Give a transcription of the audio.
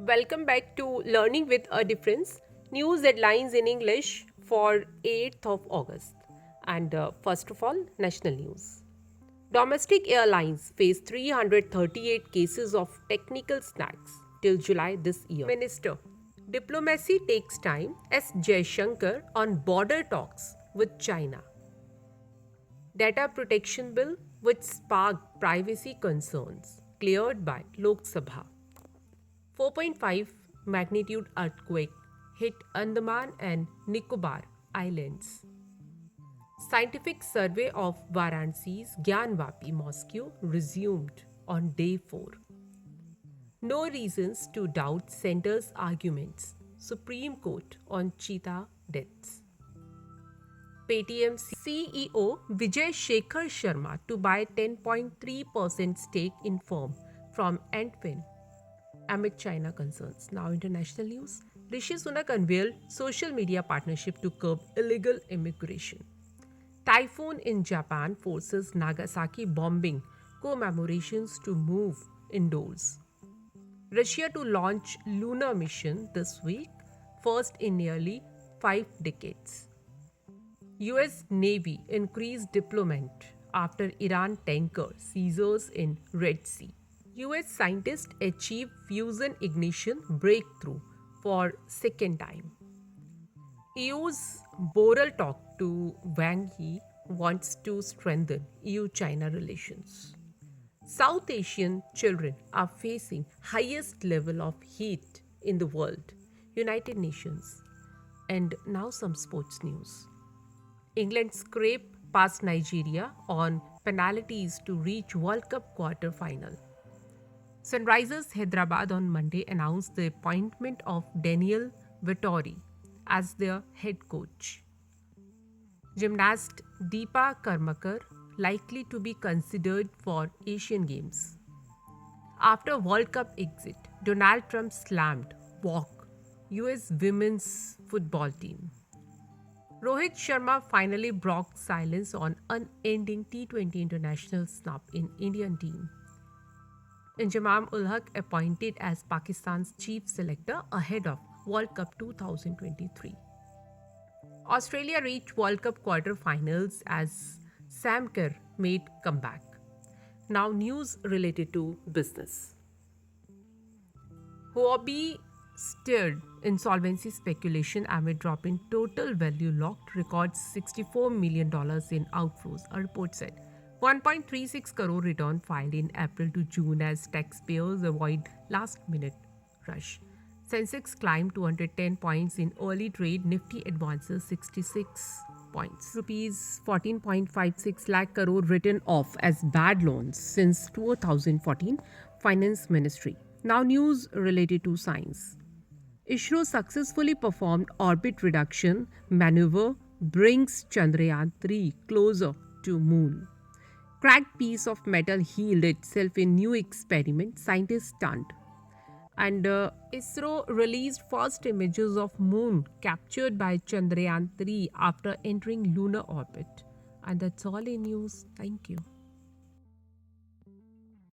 Welcome back to Learning with a Difference, news headlines in English for 8th of August. And first of all, national news. Domestic airlines face 338 cases of technical snags till July this year. Minister, diplomacy takes time. S. Jaishankar on border talks with China. Data protection bill which sparked privacy concerns cleared by Lok Sabha. 4.5 magnitude earthquake hit Andaman and Nicobar Islands. Scientific survey of Varanasi's Gyanvapi Mosque resumed on day 4. No reasons to doubt center's arguments. Supreme Court on cheetah deaths. Paytm CEO Vijay Shekhar Sharma to buy 10.3% stake in firm from Antfin amid China concerns. Now international news. Rishi Sunak unveiled social media partnership to curb illegal immigration. Typhoon in Japan forces Nagasaki bombing commemorations to move indoors. Russia to launch lunar mission this week, first in nearly 5 decades. US Navy increased deployment after Iran tanker seizures in Red Sea. US scientists achieve fusion ignition breakthrough for second time. EU's Borrell talk to Wang Yi wants to strengthen EU-China relations. South Asian children are facing highest level of heat in the world. United Nations. And now some sports news. England scrape past Nigeria on penalties to reach World Cup quarter-final. Sunrisers Hyderabad on Monday announced the appointment of Daniel Vettori as their head coach. Gymnast Deepa Karmakar likely to be considered for Asian Games. After World Cup exit, Donald Trump slammed walk US women's football team. Rohit Sharma finally broke silence on unending T20 international snub in Indian team. Injamam ul Haq appointed as Pakistan's chief selector ahead of World Cup 2023. Australia reached World Cup quarter-finals as Sam Kerr made comeback. Now news related to business. Huobi stirred insolvency speculation amid drop in total value locked records $64 million in outflows, a report said. 1.36 crore return filed in April to June as taxpayers avoid last-minute rush. Sensex climbed 210 points in early trade, Nifty advances 66 points. Rupees 14.56 lakh crore written off as bad loans since 2014, Finance Ministry. Now news related to science. ISRO successfully performed orbit reduction maneuver brings Chandrayaan-3 closer to Moon. Cracked piece of metal healed itself in new experiment, scientists stunned. And ISRO released first images of Moon captured by Chandrayaan-3 after entering lunar orbit. And that's all in news. Thank you.